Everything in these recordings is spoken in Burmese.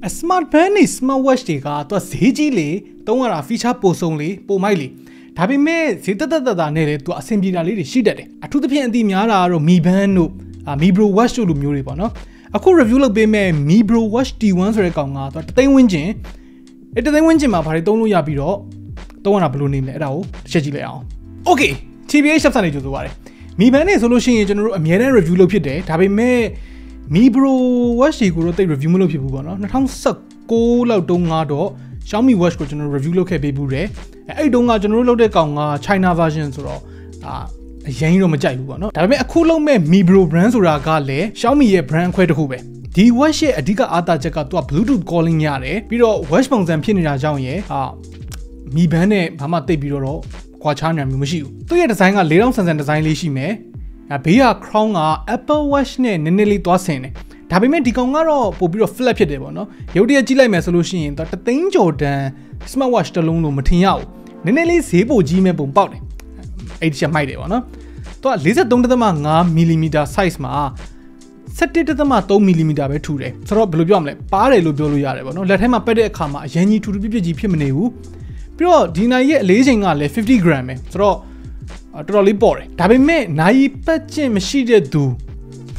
smart band is smart watch တွေကသူဈေးကြီးလေတုံးရတာ feature ပိုဆုံးလေပိုမိုက်လေဒါပေမဲ့ဈေးတက်နဲ့လေသူအဆင်ပြေတာလေးတွေရှိတတ်တယ်အထူးသဖြင့်အတိများတာကတော့ Mi Band တို့ Mi Bro Watch တို့လိုမျိုးတွေပေါ့နော်အခု review လုပ်ပေးမဲ့ Mi Bro Watch T1 ဆိုတဲ့ကောင်ကသူတသိန်းဝန်းကျင်မှာဘာတွေသုံးလို့ရပြီးတော့သုံးရတာဘယ်လိုနေမလဲအဲ့ဒါကိုတစ်ချက်ကြည့်လိုက်အောင် Okay TBH Labs နဲ့ကြိုဆိုပါတယ် Mi Band နဲ့ဆိုလို့ရှိရင်ကျွန်တော်တို့အများနဲ့ review လုပ်ဖြစ်တယ်ဒါပေမဲ့ Mi Bro Watch ကိုတော့တိတ် review မလုပ်ဖြစ်ဘူးပေါ့နော်2019လောက်တုန်းကတော့ Xiaomi Watch ကိုကျွန်တော် review လုပ်ခဲ့ပေးဘူးတယ်အဲ့တုန်းကကျွန်တော်တို့လုပ်တဲ့ကောင်က China version ဆိုတော့အရင်တော့မကြိုက်ဘူးပေါ့နော်ဒါပေမဲ့အခုလုံးမဲ့ Mi Bro brand ဆိုတာကလည်း Xiaomi ရဲ့ brand ခွဲတစ်ခုပဲဒီ watch ရဲ့အဓိကအားသာချက်ကသူက Bluetooth calling ရတယ်ပြီးတော့ watch ပုံစံဖြစ်နေတာကြောင့်ရယ် Mi Band နဲ့ဘာမှတိတ်ပြီးတော့ကွာခြားနေမျိုးမရှိဘူးသူ့ရဲ့ design က4000ဆန်ဆန် design လေးရှိမယ်ဘေးက crown က Apple Watch နဲ့နည်းနည်းလေးသွားဆင်တယ်ဒါပေမဲ့ဒီကောင်ကတော့ပို့ပြီးတော့ flat ဖြစ်တယ်ပေါ့နော်ရုပ်တရက်ကြည့်လိုက်မယ်ဆိုလို့ရှိရင်သူတသိန်းကျော်တန် smart watch တစ်လုံးလို့မထင်ရဘူးနည်းနည်းလေးဈေးပိုကြီးမဲ့ပုံပေါက်တယ်အဲ့ဒီချက်မိုက်တယ်ပေါ့နော်သူက 43.5 mm size မှာ 17.3 mm ပဲထူတယ်ဆိုတော့ဘယ်လိုပြောမလဲပါတယ်လို့ပြောလို့ရတယ်ပေါ့နော်လက်ထဲမှာပက်တဲ့အခါမှာအရင်ကြီးထူထူပြပြကြီးဖြစ်မနေဘူးပြီးတော့ဒီနိုင်ရဲ့အလေးချိန်ကလည်း50 gram ပဲဆိုတော့တော်တော်လေးပေါ့တယ်ဒါပေမဲ့နိုင်ပတ်ကျင့်မရှိတဲ့သူ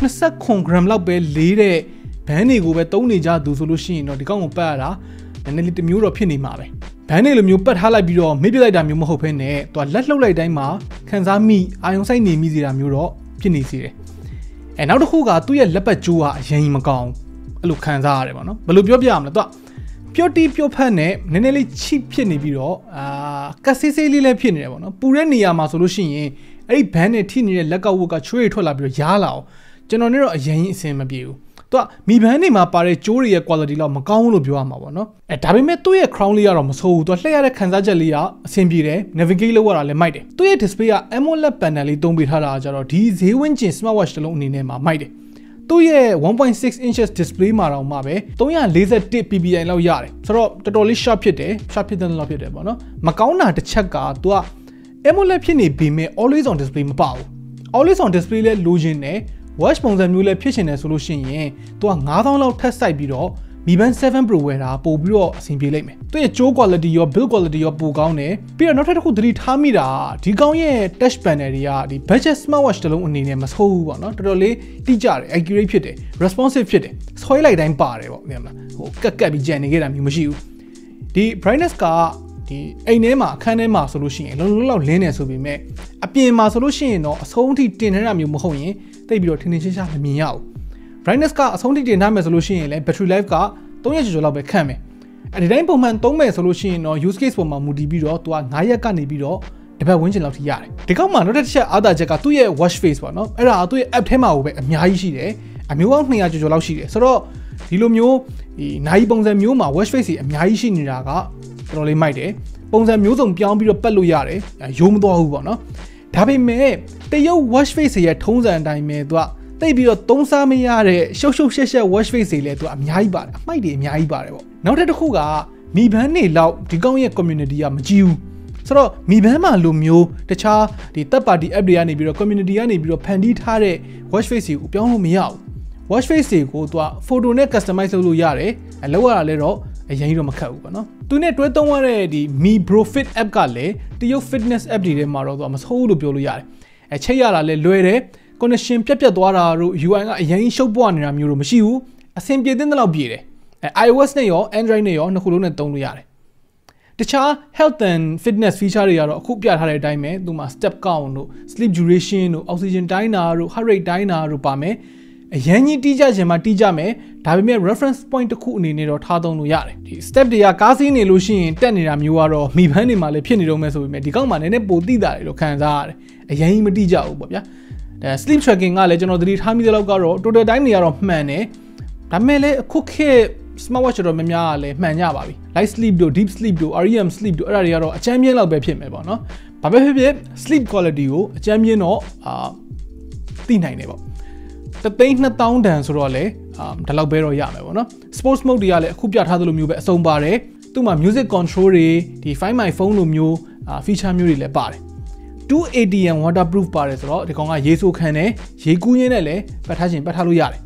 29 gram လောက်ပဲလေးတဲ့ဘန်းတွေကိုပဲသုံးနေကြသူဆိုလို့ရှိရင်တော့ဒီကောင်ကိုပတ်ရတာနည်းနည်းလေးတစ်မျိုးတော့ဖြစ်နေမှာပဲဘန်းတွေလိုမျိုးပတ်ထားလိုက်ပြီးတော့မေ့ပြလိုက်တာမျိုးမဟုတ်ဘဲနဲ့သူကလက်လှုပ်လိုက်တိုင်းမှာခန်းစားမိအာယုံဆိုင်နေမိစေတာမျိုးတော့ဖြစ်နေစေတယ်နောက်တစ်ခုကသူ့ရဲ့လက်ပတ်ကြိုးကအရင်မကောင်းအဲ့လိုခံစားရတယ်ပေါ့နော်ဘယ်လိုပြောပြရမလဲသူကပျော့တီးပျော့ဖက်နဲ့နည်းနည်းလေးချိဖြစ်နေပြီးတော့ကက်ဆေးဆေးလေးလည်းဖြစ်နေတယ်ပေါ့နော်ပူတဲ့နေရာမှာဆိုလို့ရှိရင်အဲ့ဒီဘန်းနဲ့ထိနေတဲ့လက်ကဝတ်ကချွေးထွက်လာပြီးတော့ရားလာအောင်ကျွန်တော်နဲ့တော့အရင်အဆင်မပြေဘူးသူကMi Band နေမှာပါတဲ့ကြိုးတွေရဲ့ quality လောက်မကောင်းဘူးလို့ပြောရမှာပေါ့နော်ဒါပေမဲ့သူ့ရဲ့ crown လေးကတော့မဆိုးဘူးသူကလှည့်ရတဲ့ခံစားချက်လေးကအဆင်ပြေတယ် navigate လုပ်ရတာလည်းမိုက်တယ်သူ့ရဲ့ display က AMOLED panel လေးသုံးပေးထားတာကြတော့ဒီဈေးဝန်းကျင် smartwatch တစ်လုံးအနေနဲ့မှာမိုက်တယ်သူ့ရဲ့ 1.6 inches display မှာတော့မှပဲ341 ppi လောက်ရတယ်ဆိုတော့တော်တော်လေး sharp ဖြစ်တယ် sharp ဖြစ်တဲ့လောက်ဖြစ်တယ်ပေါ့နော်မကောင်းတာတစ်ချက်ကသူက AMOLED ဖြစ်နေပေမဲ့ always on display မပါဘူး always on display လဲလိုချင်တယ်watch ပုံစံမျိုးလည်းဖြစ်ချင်တယ်ဆိုလို့ရှိရင်သူက9000လောက်ထပ်စိုက်ပြီးတော့ Mi Band 7 Pro ဝယ်တာပို့ပြီးတော့အဆင်ပြေလိမ့်မယ်သူရဲ့ကြိုး quality ရော build quality ရောပိုကောင်းတယ်ပြီးတော့နောက်ထပ်တစ်ခုသတိထားမိတာဒီကောင်ရဲ့ touch panel တွေကဒီ budget smartwatch တစ်လုံးအနေနဲ့မဆိုးဘူးပေါ့နော်တော်တော်လေးတိကျတယ် accurate ဖြစ်တယ် responsive ဖြစ်တယ်ဆွဲလိုက်တိုင်းပါတယ်ပေါ့မြင်မလားဟိုကက်ပြီးကြံနေခဲ့တာမျိုးမရှိဘူးဒီ brightness ကဒီအိမ်ထဲမှာအခန်းထဲမှာဆိုလို့ရှိရင်လုံးလုံးလောက်လင်းနေဆိုပေမဲ့အပြင်မှာဆိုလို့ရှိရင်တော့အဆုံးထိတင်နေတာမျိုးမဟုတ်ရင်တိတ်ပြီးတော့ထင်းထင်းရှားရှားမမြင်ရဘူး brightness ကအဆုံးထိတင်ထားမယ်ဆိုလို့ရှိရင်လည်း battery life က3ရက်ကျော်လောက်ပဲခန့်မယ်အဲဒီတိုင်းပုံမှန်သုံးမယ်ဆိုလို့ရှိရင်တော့ use case ပေါ်မှာမူတည်ပြီးတော့သူက9ရက်ကနေပြီးတော့တစ်ပတ်ဝန်းကျင်လောက်ထိရတယ်ဒီကောက်မှာနောက်တစ်ချက်အားသာချက်ကသူ့ရဲ့ watch face ပေါ့နော်အဲ့ဒါသူ့ရဲ့ app ထဲမှာပဲအများကြီးရှိတယ်အမျိုးပေါင်း200ကျော်လောက်ရှိတယ်ဆိုတော့ဒီလိုမျိုးဒီနိုင်ပုံစံမျိုးမှာ watch face ကြီးအများကြီးရှိနေတာကတော်တော်လေးမိုက်တယ်ပုံစံမျိုးစုံပြောင်းပြီးတော့ပတ်လို့ရတယ်ရိုးမသွားဘူးပေါ့နော်ဒါပေမဲ့တရုတ် watch face ရဲ့ထုံးစံအတိုင်းပဲသူကတိတ်ပြီးတော့သုံးစားမရတဲ့ရှုပ်ရှုပ်ရှက်ရှက် watch face တွေလည်းသူကအများကြီးပါတယ်အမိုက်တွေအများကြီးပါတယ်ပေါ့နောက်တစ်ခုက Mi Band နေလောက်ဒီကောင်ရဲ့ community ကမကြီးဘူးဆိုတော့ Mi Band မှာလိုမျိုးတခြားဒီ third party app တွေကနေပြီးတော့ community ကနေပြီးတော့ဖန်တီးထားတဲ့ watch face တွေကိုပြောင်းလို့မရဘူး watch face တွေကိုသူက photo နဲ့ customize လုပ်လို့ရတယ်လောက်ရတာလည်းတော့အရင်တော့မခက်ဘူးပေါ့နော်သူနဲ့တွဲသုံးရတဲ့ဒီ Mi Bro Fit app ကလည်းတရုတ် fitness app တွေထဲမှာတော့သူကမဆိုးဘူးလို့ပြောလို့ရတယ်ချိတ်ရတာလည်းလွယ်တယ် connection ပြတ်သွားတာတို့ UI ကအရင်ရှုပ်ပွားနေတာမျိုးတော့မရှိဘူးအဆင်ပြေတဲ့လောက်ပြေတယ်iOS နဲ့ရော Android နဲ့ရောနှစ်ခုလုံးနဲ့သုံးလို့ရတယ်တခြား health and fitness feature တွေကတော့အခုပြထားတဲ့အတိုင်းပဲသူမှာ step count တို့ sleep duration တို့ oxygen တိုင်းတာတို့ heart rate တိုင်းတာတို့ပါမယ်အရင်ကြီးတီးကြခြင်းမှာတီးကြမယ်ဒါပေမဲ့ reference point တစ်ခုအနေနဲ့တော့ထားသုံးလို့ရတယ်ဒီ step တွေကကားစီးနေလို့ရှိရင်တက်နေတာမျိုးကတော့ Mi Band တွေမှာလည်းဖြစ်နေတော့မယ်ဆိုပေမဲ့ဒီကောက်မှာနည်းနည်းပိုတိတာတယ်လို့ခံစားရတယ်အရင်ကြီးမတီးကြဘူးပေါ့ဗျာsleep tracking ကလည်းကျွန်တော်သတိထားမိတဲ့လောက်ကတော့ total time တွေကတော့မှန်တယ်ဒါပေမဲ့လည်းအခုခေတ် smartwatch တော့များများလည်းမှန်ကြပါပြီ light sleep တို့ deep sleep တို့ REM sleep တို့အဲ့ဒါတွေကတော့အချမ်းမြင့်လောက်ပဲဖြစ်မယ်ပေါ့နော်ဘာပဲဖြစ်ဖြစ် sleep quality ကိုအချမ်းမြင့်တော့သိနိုင်တယ်ပေါ့3,200 တန်ဆိုတော့လေဒီလောက်ပဲတော့ရမယ်ပေါ့နော် sports mode တွေကလည်းအခုပြထားသလိုမျိုးပဲအစုံပါတယ်သူ့မှာ music control တွေဒီ Find My Phone လိုမျိုးfeature မျိုးတွေလည်းပါတယ်280 waterproof ပါတယ်ဆိုတော့ဒီကောင်ကရေဆိုးခံတယ်ရေကူးရင်းနဲ့လည်းပတ်ထားခြင်းပတ်ထားလို့ရတယ်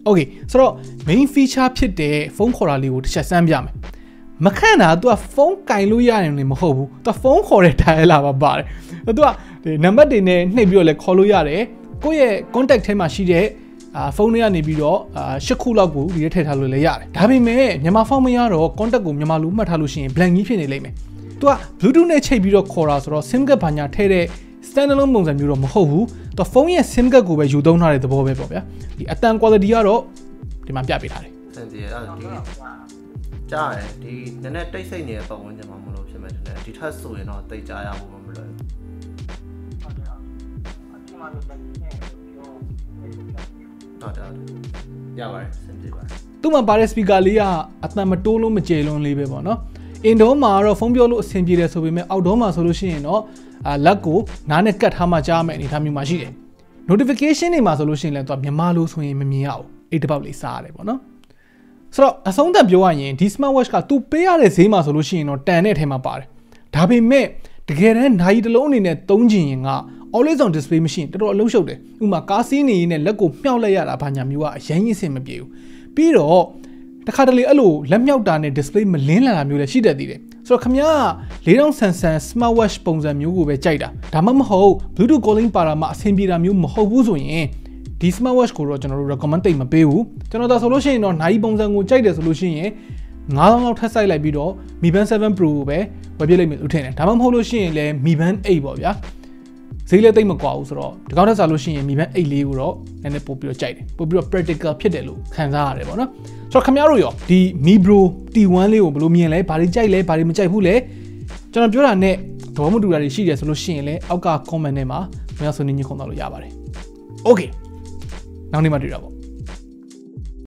Okay ဆိုတော့ main feature ဖြစ်တဲ့ဖုန်းခေါ်တာလေးကိုတစ်ချက်စမ်းပြမယ်မခန့်တာသူကဖုန်းကင်လို့ရတယ်လည်းမဟုတ်ဘူးသူဖုန်းခေါ်တဲ့ dial လာပါပါတယ်သူကဒီနံပါတ်တွေနဲ့နှိပ်ပြီးတော့လည်းခေါ်လို့ရတယ်ကိုယ့်ရဲ့ contact ထဲမှာရှိတဲ့ဖုန်းတွေကနေပြီးတော့10ခုလောက်ကိုဒီထဲထည့်ထားလို့လည်းရတယ်ဒါပေမဲ့မြန်မာဖုန်းမရတော့ contact ကိုမြန်မာလိုမှတ်ထားလို့ရှိရင် blank ကြီးဖြစ်နေလိမ့်မယ်သူက bluetooth နဲ့ချိန်ပြီးတော့ခေါ်တာဆိုတော့ sim card ဘာညာထည့်တဲ့ standalone ပုံစံမျိုးတော့မဟုတ်ဘူးသူဖုန်းရဲ့ sim card ကိုပဲယူသုံးထားတဲ့သဘောပဲပေါ့ဗျာဒီအတန် quality ကတော့ဒီမှာပြပေးထားတယ်စင်ပြေအဲ့ဒီကြားတယ်ဒီနည်းနည်းတိတ်ဆိတ်နေတဲ့ပုံဝင်ကြမှာမလို့ဖြစ်မယ်တဲ့ဒီထက်ဆိုရင်တော့တိတ်ကြားရဖို့မလွယ်ဘူးဟုတ်တယ်ရပါတယ်စင်ပြေပါတယ်သူ့မှာပါတဲ့ speaker လေးကအတန်မတိုးလို့မကျေလွန်လေးပဲပေါ့နော်indoor မှာတော့ဖုန်းပြောလို့အဆင်ပြေတယ်ဆိုပေမဲ့ outdoor မှာဆိုလို့ရှိရင်တော့လက်ကိုနားနဲ့ကတ်ထားမှကြားမယ်အနေထားမျိုးမှာရှိတယ် notification တွေမှာဆိုလို့ရှိရင်လည်းသူကမြန်မာလိုဆိုရင်မမြင်ရဘူးအိတ်တစ်ပေါက်လေးစားရတယ်ပေါ့နော်ဆိုတော့အဆုံးသတ်ပြောရရင်ဒီ smart watch ကသူပေးရတဲ့ဈေးမှာဆိုလို့ရှိရင်တော့တန်တဲ့အထဲမှာပါတယ်ဒါပေမဲ့တကယ်တမ်းနိုင်တစ်လုံးအနေနဲ့သုံးချင်ရင်က always on display မရှိရင်တော်တော်အလုံးရှုပ်တယ်ဥပမာကားစီးနေရင်လည်းလက်ကိုမြှောက်လိုက်ရတာဘာညာမျိုးကအရင်ရင်စင်မပြေဘူးပြီးတော့တခါတလေအဲ့လိုလက်မြှောက်တာနဲ့ display မလင်းလာတာမျိုးလည်းရှိတတ်သေးတယ်ဆိုတော့ခင်ဗျား4000ဆန်ဆန် smart watch ပုံစံမျိုးကိုပဲကြိုက်တာဒါမှမဟုတ် bluetooth calling ပါတာမှအဆင်ပြေတာမျိုးမဟုတ်ဘူးဆိုရင်ဒီ smart watch ကိုတော့ကျွန်တော်တို့ recommend တိတ်မပေးဘူးကျွန်တော်ဒါဆိုလို့ရှိရင်တော့နိုင်ပုံစံကိုကြိုက်တယ်ဆိုလို့ရှိရင်9000လောက်ထပ်ဆိုင်လိုက်ပြီးတော့ Mi Band 7 Pro ကိုပဲဝယ်ပြစ်လိုက်မယ်လို့ထင်တယ်ဒါမှမဟုတ်လို့ရှိရင်လည်း Mi Band 8ပေါ့ဗျာဈေးလည်းတိတ်မကွာဘူးဆိုတော့ဒီကောက်ထက်စားလို့ရှိရင် Mi Band 8လေးကိုတော့နည်းနည်းပို့ပြီးတော့ကြိုက်တယ်ပို့ပြီးတော့ practical ဖြစ်တယ်လို့ခံစားရတယ်ပေါ့နော်ဆိုတော့ခင်ဗျားတို့ရောဒီ Mi Bro T1 လေးကိုဘယ်လိုမြင်လဲဘာတွေကြိုက်လဲဘာတွေမကြိုက်ဘူးလဲကျွန်တော်ပြောတာနဲ့သဘောမတူတာတွေရှိတယ်ဆိုလို့ရှိရင်လည်းအောက်က comment ထဲမှာမင်းဆွေးနွေးညှိခုံတော့လို့ရပါတယ် Okay နောက်နေ့မှတွေ့တာပေါ့